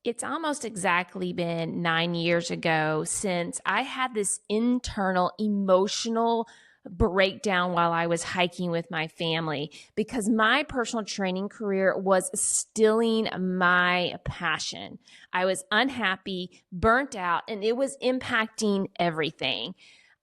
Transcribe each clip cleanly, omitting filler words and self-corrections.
It's almost exactly been 9 years ago since I had this internal emotional breakdown while I was hiking with my family because my personal training career was stealing my passion. I was unhappy, burnt out, and it was impacting everything.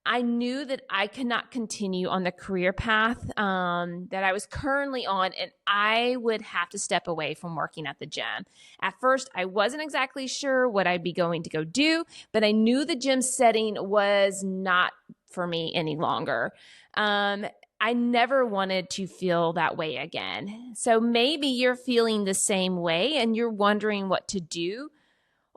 I knew that I could not continue on the career path that I was currently on, and I would have to step away from working at the gym. At first, I wasn't exactly sure what I'd be going to go do, but I knew the gym setting was not for me any longer. I never wanted to feel that way again. So maybe you're feeling the same way and you're wondering what to do.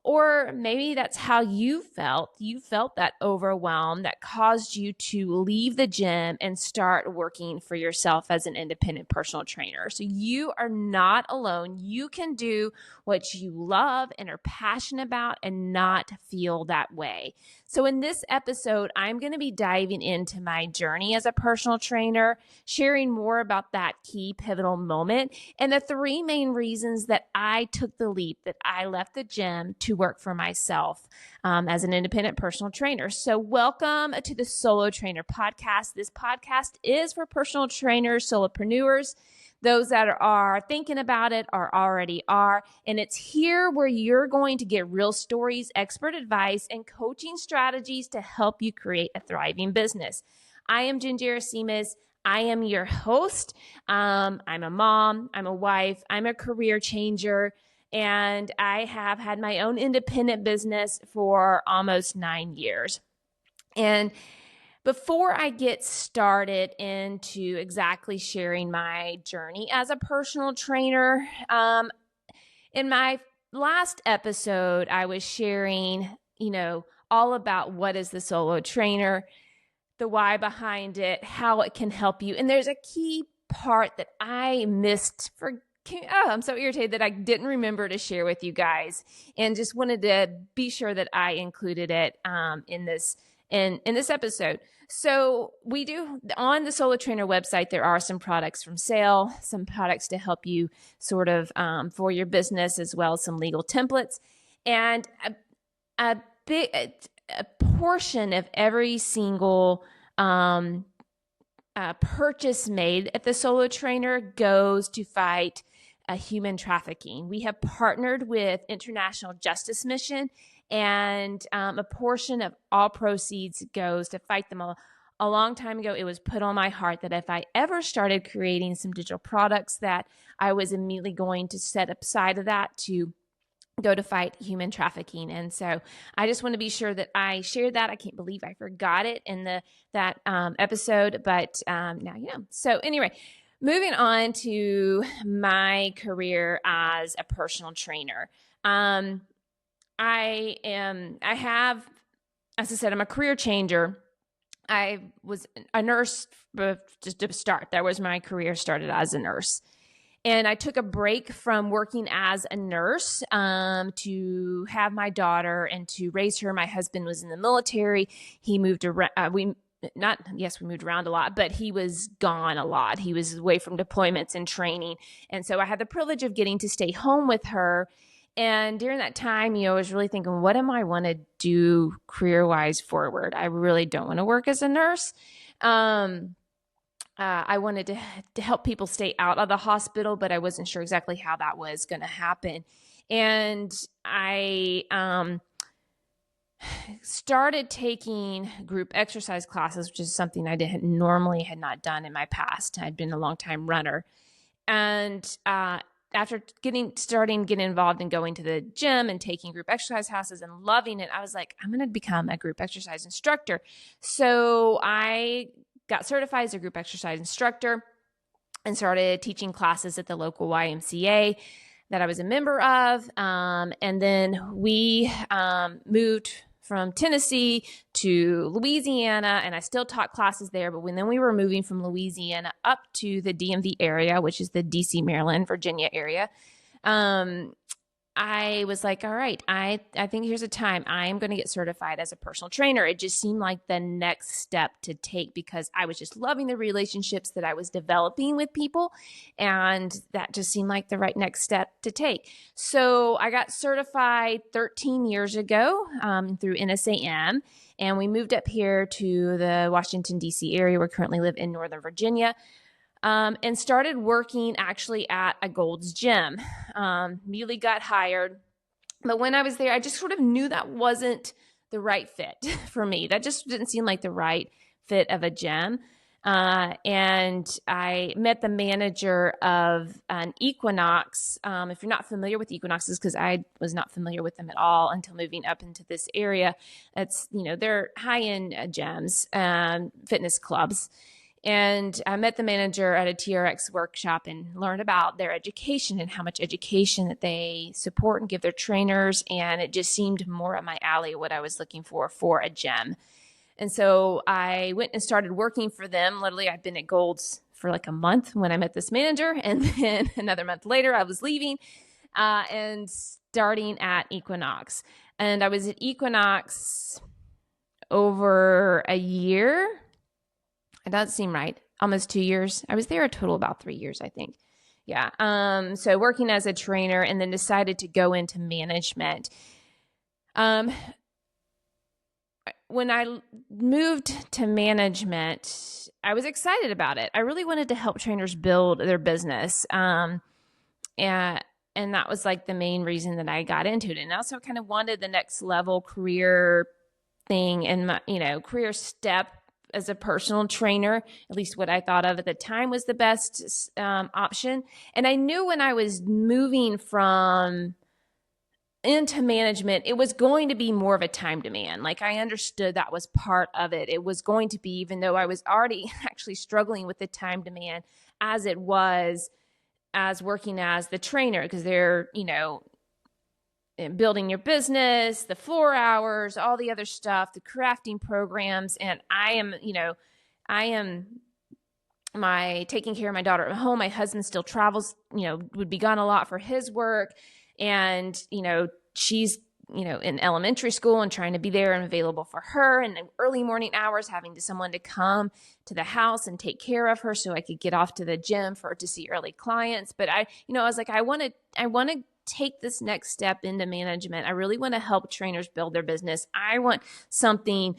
Or maybe that's how you felt. You felt that overwhelm that caused you to leave the gym and start working for yourself as an independent personal trainer. So you are not alone. You can do what you love and are passionate about and not feel that way. So in this episode, I'm going to be diving into my journey as a personal trainer, sharing more about that key pivotal moment and the three main reasons that I took the leap, that I left the gym to work for myself as an independent personal trainer. So welcome to the Solo Trainer Podcast. This podcast is for personal trainers, solopreneurs, those that are thinking about it or already are. And it's here where you're going to get real stories, expert advice, and coaching strategies to help you create a thriving business. I am Ginger Simas. I am your host. I'm a mom, I'm a wife, I'm a career changer, and I have had my own independent business for almost 9 years. And before I get started into exactly sharing my journey as a personal trainer, in my last episode, I was sharing, all about what is the solo trainer, the why behind it, how it can help you. And there's a key part that I missed I'm so irritated that I didn't remember to share with you guys and just wanted to be sure that I included it in this episode. So we do on the Solo Trainer website, there are some products from sale, some products to help you sort of for your business, as well as some legal templates. And a portion of every single purchase made at the Solo Trainer goes to fight human trafficking. We have partnered with International Justice Mission, and a portion of all proceeds goes to fight them. A long time ago, it was put on my heart that if I ever started creating some digital products, that I was immediately going to set aside of that to go to fight human trafficking. And so I just want to be sure that I shared that. I can't believe I forgot it in that episode, but now you know. So anyway, moving on to my career as a personal trainer. As I said, I'm a career changer. I was a nurse just to start. That was my career, started as a nurse. And I took a break from working as a nurse to have my daughter and to raise her. My husband was in the military. He moved around. We moved around a lot, but he was gone a lot. He was away from deployments and training. And so I had the privilege of getting to stay home with her. And during that time, I was really thinking, what am I want to do career-wise forward? I really don't want to work as a nurse. I wanted to help people stay out of the hospital, but I wasn't sure exactly how that was going to happen. And I started taking group exercise classes, which is something I had not done in my past. I'd been a long time runner. And after getting involved in going to the gym and taking group exercise classes and loving it, I was like, I'm going to become a group exercise instructor. So I got certified as a group exercise instructor and started teaching classes at the local YMCA that I was a member of. And then we moved from Tennessee to Louisiana, and I still taught classes there. But then we were moving from Louisiana up to the DMV area, which is the DC, Maryland, Virginia area. I was like, all right, I think here's a time I am going to get certified as a personal trainer. It just seemed like the next step to take because I was just loving the relationships that I was developing with people. And that just seemed like the right next step to take. So I got certified 13 years ago through NSAM. And we moved up here to the Washington, D.C. area. We currently live in Northern Virginia. And started working actually at a Gold's Gym. Immediately got hired. But when I was there, I just sort of knew that wasn't the right fit for me. That just didn't seem like the right fit of a gym. And I met the manager of an Equinox. If you're not familiar with Equinoxes, because I was not familiar with them at all until moving up into this area, it's, they're high-end gyms, fitness clubs. And I met the manager at a TRX workshop and learned about their education and how much education that they support and give their trainers. And it just seemed more up my alley, what I was looking for a gym. And so I went and started working for them. Literally, I've been at Gold's for like a month when I met this manager. And then another month later, I was leaving and starting at Equinox. And I was at Equinox over a year. It doesn't seem right. Almost 2 years. I was there a total about 3 years, I think. Yeah. So working as a trainer and then decided to go into management. When I moved to management, I was excited about it. I really wanted to help trainers build their business. And that was like the main reason that I got into it. And I also kind of wanted the next level career thing and my, career step as a personal trainer. At least what I thought of at the time was the best option. And I knew when I was moving into management, it was going to be more of a time demand. Like I understood that was part of it. It was going to be, even though I was already actually struggling with the time demand as it was as working as the trainer, because they're, building your business, the floor hours, all the other stuff, the crafting programs. And I am taking care of my daughter at home. My husband still travels, would be gone a lot for his work. And, she's, in elementary school and trying to be there and available for her, and early morning hours, having someone to come to the house and take care of her so I could get off to the gym to see early clients. But I was like, I want to take this next step into management. I really want to help trainers build their business. I want something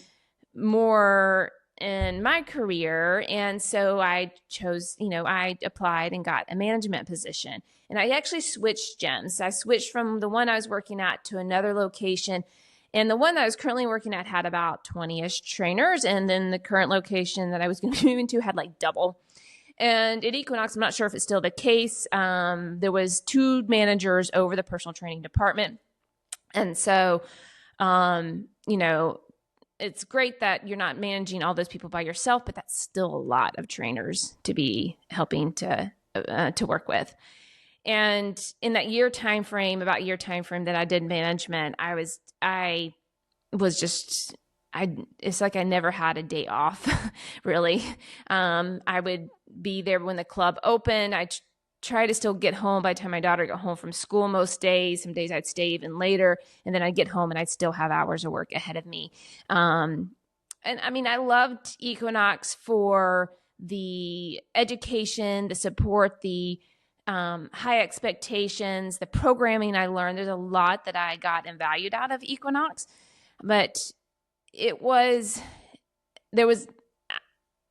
more in my career. And so I chose, I applied and got a management position. And I actually switched gyms. I switched from the one I was working at to another location. And the one that I was currently working at had about 20-ish trainers. And then the current location that I was going to be moving to had like double. And at Equinox, I'm not sure if it's still the case. There was 2 managers over the personal training department. And so, it's great that you're not managing all those people by yourself, but that's still a lot of trainers to be helping to work with. And in that year time frame that I did management, it's like I never had a day off, really. I would be there when the club opened. I try to still get home by the time my daughter got home from school most days. Some days I'd stay even later, and then I'd get home and I'd still have hours of work ahead of me. And I mean, I loved Equinox for the education, the support, the high expectations, the programming I learned. There's a lot that I got and valued out of Equinox, but there was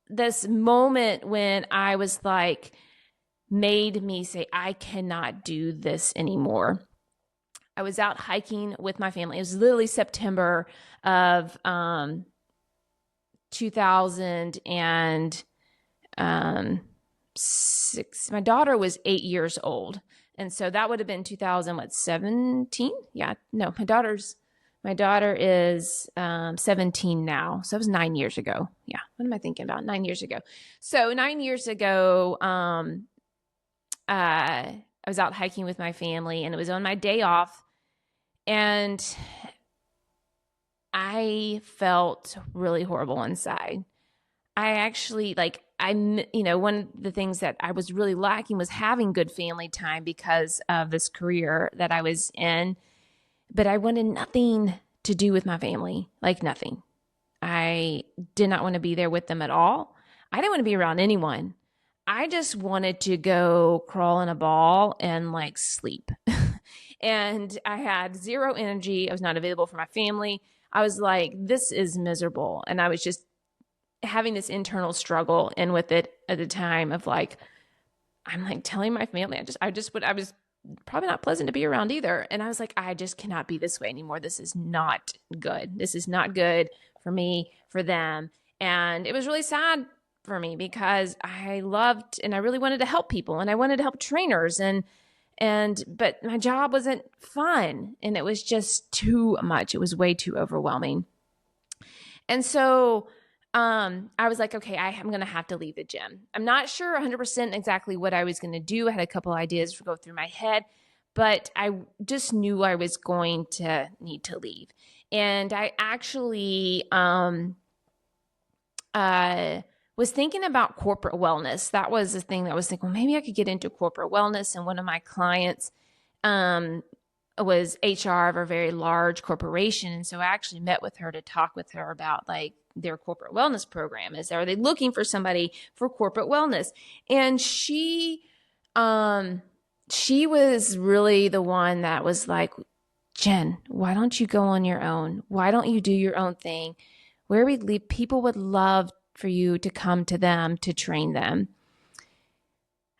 this moment when I was like, made me say, I cannot do this anymore. I was out hiking with my family. It was literally September of 2006. My daughter was 8 years old. And so that would have been 2017? Yeah, no, my daughter is 17 now. So that was 9 years ago. Yeah, what am I thinking about? 9 years ago. So 9 years ago, I was out hiking with my family, and it was on my day off, and I felt really horrible inside. I actually, one of the things that I was really lacking was having good family time because of this career that I was in. But I wanted nothing to do with my family, like nothing. I did not want to be there with them at all. I didn't want to be around anyone. I just wanted to go crawl in a ball and like sleep. And I had zero energy. I was not available for my family. I was like, this is miserable. And I was just having this internal struggle and with it at the time of like, I'm like telling my family, I was probably not pleasant to be around either. And I was like, I just cannot be this way anymore. This is not good. This is not good for me, for them. And it was really sad for me because I loved and I really wanted to help people and I wanted to help trainers but my job wasn't fun and it was just too much. It was way too overwhelming. And so I was like, okay, I'm going to have to leave the gym. I'm not sure 100% exactly what I was going to do. I had a couple ideas go through my head, but I just knew I was going to need to leave. And I actually was thinking about corporate wellness. That was the thing that I was thinking, well, maybe I could get into corporate wellness. And one of my clients was HR of a very large corporation. And so I actually met with her to talk with her about like their corporate wellness program. Are they looking for somebody for corporate wellness? And she was really the one that was like, Jen, why don't you go on your own? Why don't you do your own thing? Where we leave, people would love for you to come to them to train them.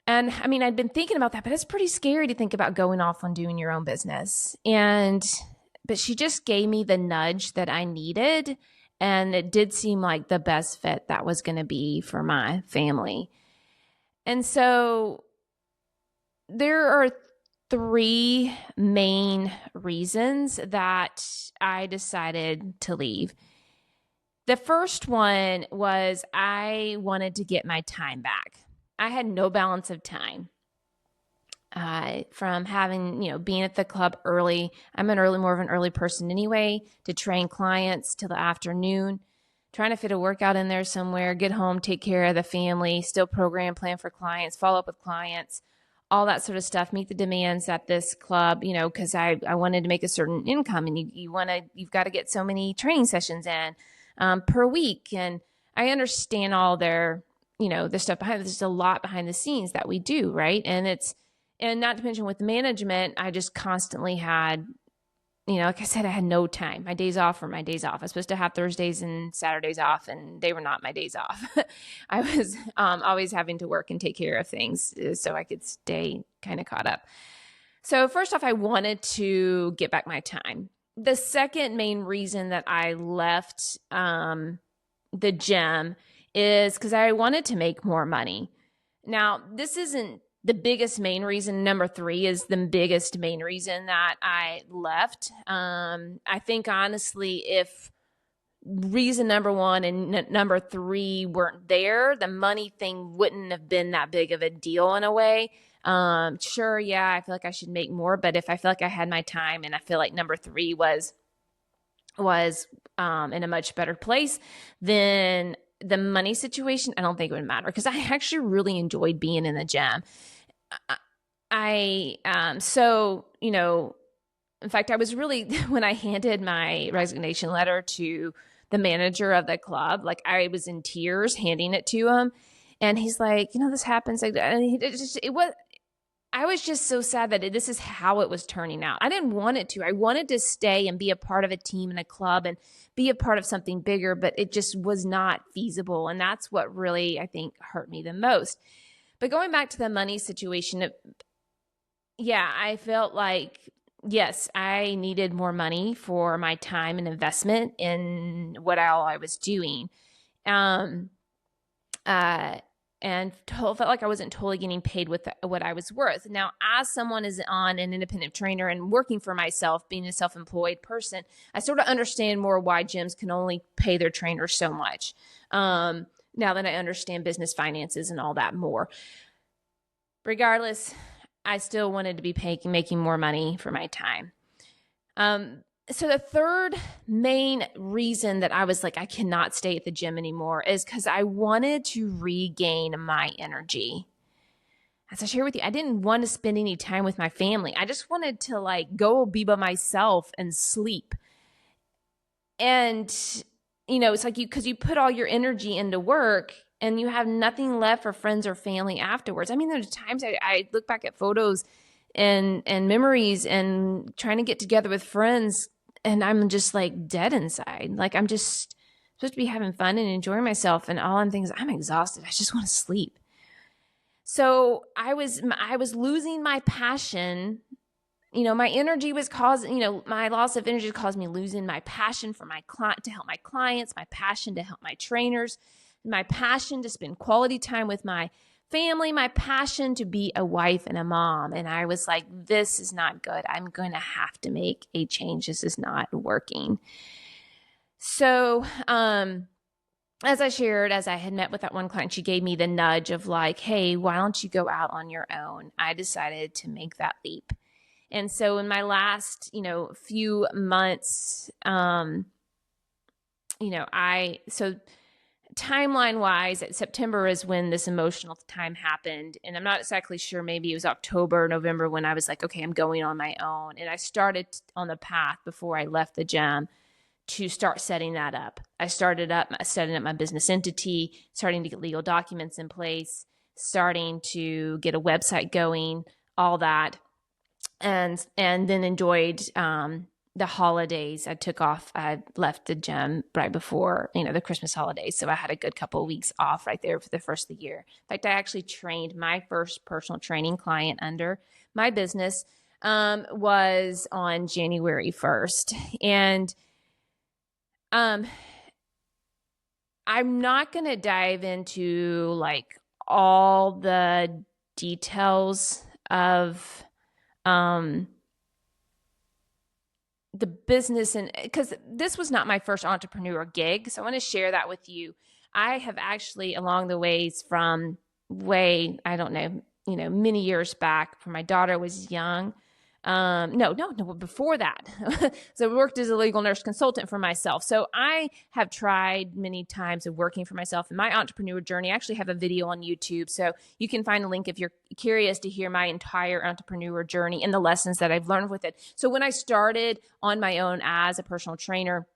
And I mean, I'd been thinking about that, but it's pretty scary to think about going off on doing your own business. But she just gave me the nudge that I needed. And it did seem like the best fit that was going to be for my family. And so there are 3 main reasons that I decided to leave. The first one was I wanted to get my time back. I had no balance of time from having, being at the club early. I'm more of an early person anyway, to train clients till the afternoon, trying to fit a workout in there somewhere, get home, take care of the family, still plan for clients, follow up with clients, all that sort of stuff, meet the demands at this club, because I wanted to make a certain income and you've got to get so many training sessions in per week. And I understand all their, the stuff behind there's a lot behind the scenes that we do. Right. And not to mention with management, I just constantly had, like I said, I had no time. My days off were my days off. I was supposed to have Thursdays and Saturdays off, and they were not my days off. I was always having to work and take care of things so I could stay kind of caught up. So first off, I wanted to get back my time. The second main reason that I left the gym is because I wanted to make more money. Now, this isn't the biggest main reason. Number 3 is the biggest main reason that I left. I think honestly, if reason number 1 and number 3 weren't there, the money thing wouldn't have been that big of a deal in a way. Sure, yeah, I feel like I should make more, but if I feel like I had my time and I feel like number 3 was in a much better place, then the money situation, I don't think it would matter because I actually really enjoyed being in the gym. In fact, I was really, when I handed my resignation letter to the manager of the club, like I was in tears handing it to him. And he's like, this happens. I was just so sad that this is how it was turning out. I didn't want it to. I wanted to stay and be a part of a team and a club and be a part of something bigger, but it just was not feasible. And that's what really, I think, hurt me the most. But going back to the money situation, I felt like, yes, I needed more money for my time and investment in what all I was doing. And felt like I wasn't totally getting paid with what I was worth. Now, as someone is on an independent trainer and working for myself, being a self-employed person, I sort of understand more why gyms can only pay their trainers so much. Now that I understand business finances and all that more. Regardless, I still wanted to be making more money for my time. So the third main reason that I was like, I cannot stay at the gym anymore is because I wanted to regain my energy. As I shared with you, I didn't want to spend any time with my family. I just wanted to like go be by myself and sleep. And, it's like because you put all your energy into work and you have nothing left for friends or family afterwards. I mean, there's times I look back at photos and memories and trying to get together with friends, and I'm just like dead inside. Like I'm just supposed to be having fun and enjoying myself, and all I'm thinking is I'm exhausted. I just want to sleep. So I was losing my passion. My energy was causing, my loss of energy caused me losing my passion for my client, to help my clients, my passion to help my trainers, my passion to spend quality time with my family, my passion to be a wife and a mom. And I was like, this is not good. I'm going to have to make a change. This is not working. So, as I shared, as I had met with that one client, she gave me the nudge of like, hey, why don't you go out on your own? I decided to make that leap. And so in my last, few months, timeline wise, September is when this emotional time happened. And I'm not exactly sure, maybe it was October, November when I was like, okay, I'm going on my own. And I started on the path before I left the gym to start setting that up. I started setting up my business entity, starting to get legal documents in place, starting to get a website going, all that. And then enjoyed the holidays. I left the gym right before, the Christmas holidays. So I had a good couple of weeks off right there for the first of the year. In fact, I actually trained my first personal training client under my business was on January 1st. And I'm not going to dive into like all the details of the business, and because this was not my first entrepreneur gig. So I want to share that with you. I have actually along the ways from I don't know, many years back when my daughter was young. Before that. So I worked as a legal nurse consultant for myself. So I have tried many times of working for myself in my entrepreneur journey. I actually have a video on YouTube. So you can find a link if you're curious to hear my entire entrepreneur journey and the lessons that I've learned with it. So when I started on my own as a personal trainer,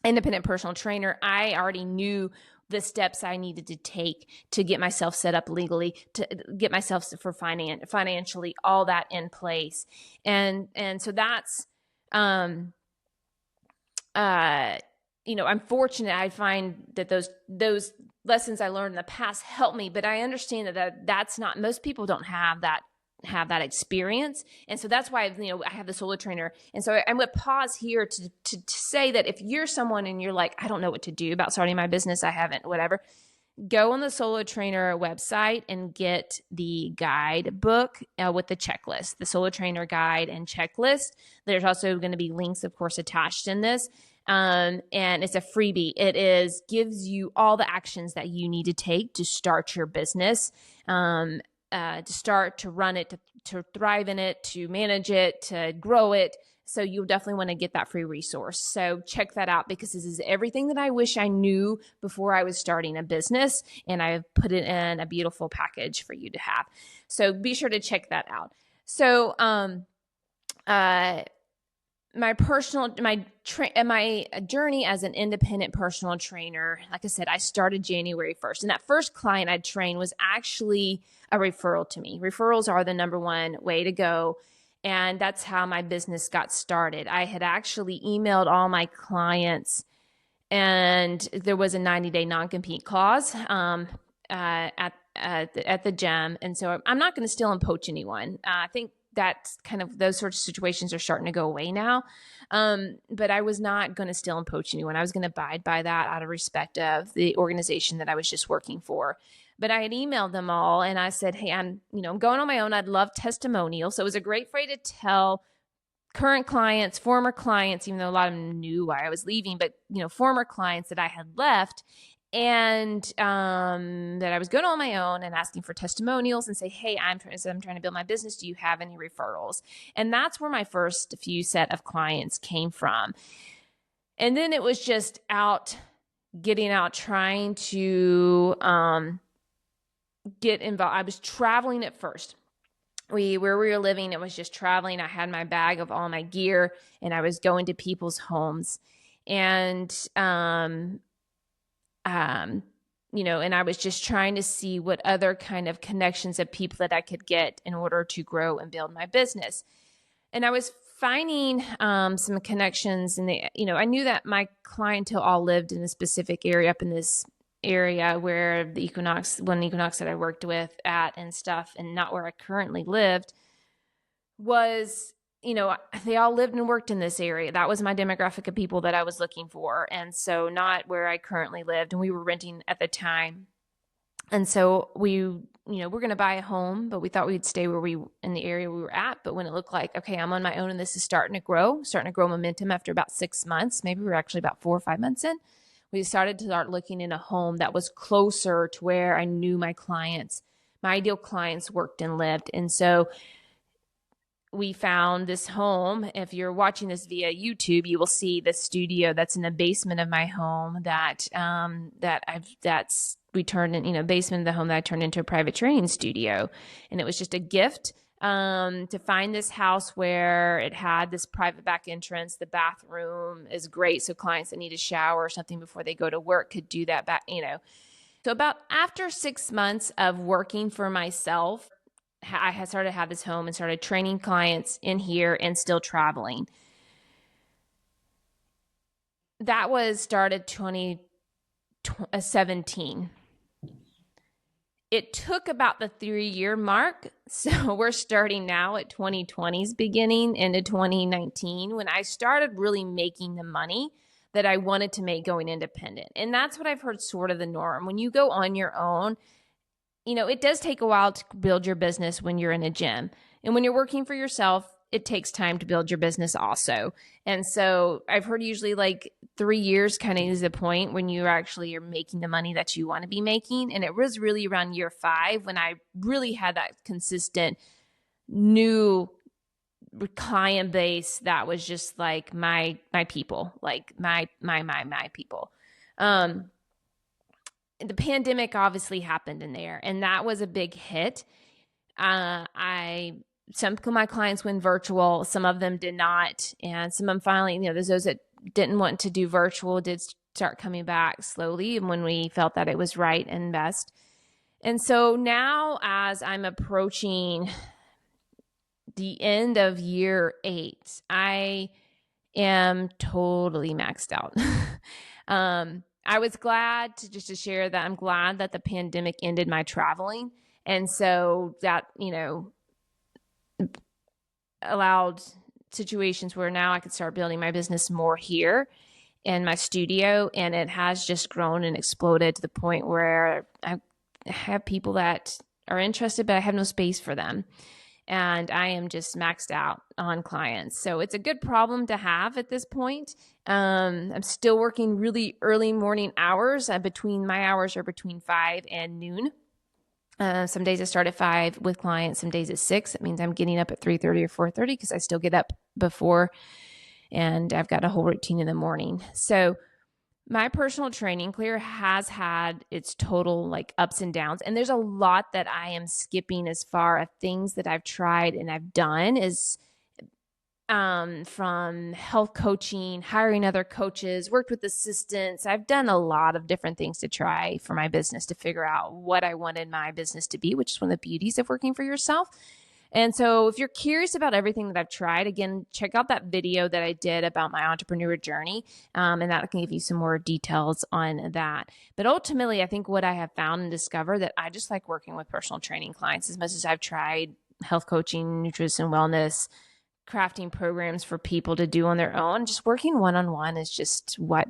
independent personal trainer, I already knew the steps I needed to take to get myself set up legally, to get myself for financially, all that in place. And so that's, I'm fortunate. I find that those lessons I learned in the past help me, but I understand that's not, most people don't have that experience. And so that's why, I have the solo trainer. And so I'm going to pause here to say that if you're someone and you're like, I don't know what to do about starting my business, I haven't, whatever, go on the Solo Trainer website and get the guide book with the checklist, the Solo Trainer guide and checklist. There's also going to be links, of course, attached in this. And it's a freebie. It gives you all the actions that you need to take to start your business, to start, to run it, to thrive in it, to manage it, to grow it. So you'll definitely want to get that free resource. So check that out, because this is everything that I wish I knew before I was starting a business. And I've put it in a beautiful package for you to have. So be sure to check that out. So, my journey as an independent personal trainer, like I said, I started January 1st. And that first client I trained was actually a referral to me. Referrals are the number one way to go. And that's how my business got started. I had actually emailed all my clients, and there was a 90-day non-compete clause at the gym. And so I'm not going to steal and poach anyone. I think that's kind of, those sorts of situations are starting to go away now. But I was not going to steal and poach anyone. I was going to abide by that out of respect of the organization that I was just working for. But I had emailed them all and I said, hey, I'm going on my own. I'd love testimonials. So it was a great way to tell current clients, former clients, even though a lot of them knew why I was leaving, but former clients that I had left, and that I was going on my own and asking for testimonials and say, hey, I'm trying to build my business. Do you have any referrals? And that's where my first few set of clients came from. And then it was just getting out, trying to get involved. I was traveling at first. Where we were living, it was just traveling. I had my bag of all my gear, and I was going to people's homes. And and I was just trying to see what other kind of connections of people that I could get in order to grow and build my business. And I was finding some connections, and I knew that my clientele all lived in a specific area, up in this area where one Equinox that I worked with at and stuff, and not where I currently lived, was, they all lived and worked in this area. That was my demographic of people that I was looking for. And so not where I currently lived, and we were renting at the time. And so we're going to buy a home, but we thought we'd stay in the area we were at. But when it looked like, okay, I'm on my own and this is starting to grow momentum after about 6 months, maybe we were actually about 4 or 5 months in, we started to start looking in a home that was closer to where I knew my ideal clients worked and lived. And so we found this home. If you're watching this via YouTube, you will see the studio that's in the basement of my home we turned in, basement of the home that I turned into a private training studio. And it was just a gift to find this house where it had this private back entrance. The bathroom is great, so clients that need a shower or something before they go to work could do that back. So about after 6 months of working for myself, I had started to have this home and started training clients in here and still traveling. That was started 2017. It took about the 3-year mark. So we're starting now at 2020's beginning into 2019 when I started really making the money that I wanted to make going independent. And that's what I've heard sort of the norm. When you go on your own, it does take a while to build your business when you're in a gym. And when you're working for yourself, it takes time to build your business also. And so I've heard usually like 3 years kind of is the point when you actually are making the money that you want to be making. And it was really around year 5 when I really had that consistent new client base that was just like my people, like my people. The pandemic obviously happened in there, and that was a big hit. Some of my clients went virtual, some of them did not, and some of them finally, there's those that didn't want to do virtual did start coming back slowly, and when we felt that it was right and best. And so now, as I'm approaching the end of year 8, I am totally maxed out. I was glad to share that I'm glad that the pandemic ended my traveling. And so that, allowed situations where now I could start building my business more here in my studio. And it has just grown and exploded to the point where I have people that are interested, but I have no space for them. And I am just maxed out on clients. So it's a good problem to have at this point. I'm still working really early morning hours. My hours are between 5 and noon. Some days I start at 5 with clients, some days at 6. That means I'm getting up at 3:30 or 4:30 because I still get up before, and I've got a whole routine in the morning. So my personal training career has had its total like ups and downs. And there's a lot that I am skipping as far as things that I've tried and I've done is from health coaching, hiring other coaches, worked with assistants. I've done a lot of different things to try for my business to figure out what I wanted my business to be, which is one of the beauties of working for yourself. And so if you're curious about everything that I've tried, again, check out that video that I did about my entrepreneur journey. And that can give you some more details on that. But ultimately, I think what I have found and discovered that I just like working with personal training clients as much as I've tried health coaching, nutrition, wellness, crafting programs for people to do on their own. Just working one-on-one is just what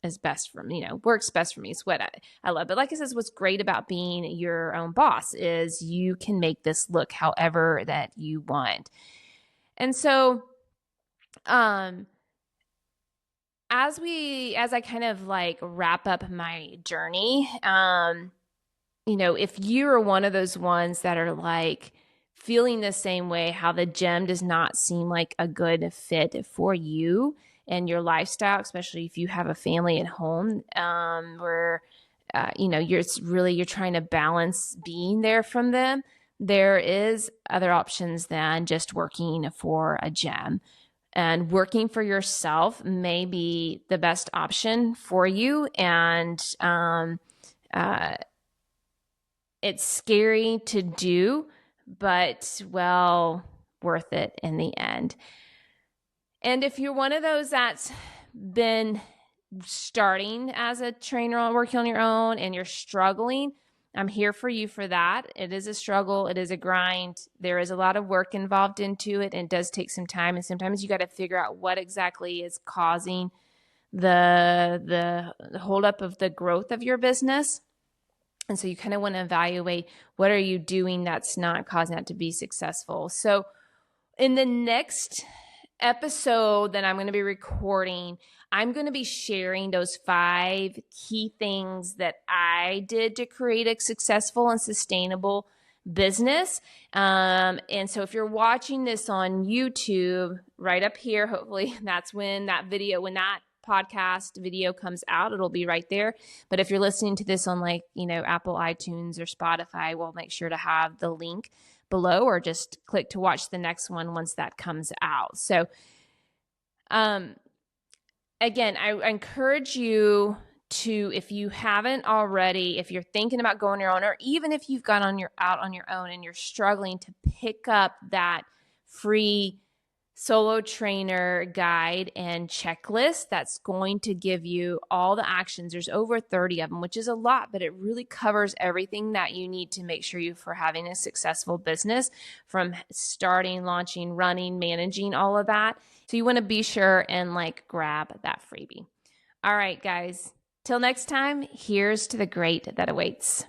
is best for me, works best for me. It's what I love. But like I said, what's great about being your own boss is you can make this look however that you want. And so, as I kind of like wrap up my journey, if you are one of those ones that are like feeling the same way, how the gym does not seem like a good fit for you and your lifestyle, especially if you have a family at home, where you're trying to balance being there from them. There is other options than just working for a gym. And working for yourself may be the best option for you. And it's scary to do, but well, worth it in the end. And if you're one of those that's been starting as a trainer or working on your own and you're struggling, I'm here for you for that. It is a struggle. It is a grind. There is a lot of work involved into it, and it does take some time. And sometimes you got to figure out what exactly is causing the holdup of the growth of your business. And so you kind of want to evaluate what are you doing that's not causing that to be successful. So in the next episode that I'm going to be recording, I'm going to be sharing those 5 key things that I did to create a successful and sustainable business. And so if you're watching this on YouTube, right up here, hopefully that's when that podcast video comes out, it'll be right there. But if you're listening to this on Apple iTunes or Spotify, we'll make sure to have the link below, or just click to watch the next one once that comes out. So, again, I encourage you to, if you haven't already, if you're thinking about going your own, or even if you've gone out on your own and you're struggling, to pick up that free solo trainer guide and checklist that's going to give you all the actions. There's over 30 of them, which is a lot, but it really covers everything that you need to make sure you for having a successful business, from starting, launching, running, managing, all of that. So you want to be sure and grab that freebie. All right, guys, till next time, here's to the great that awaits.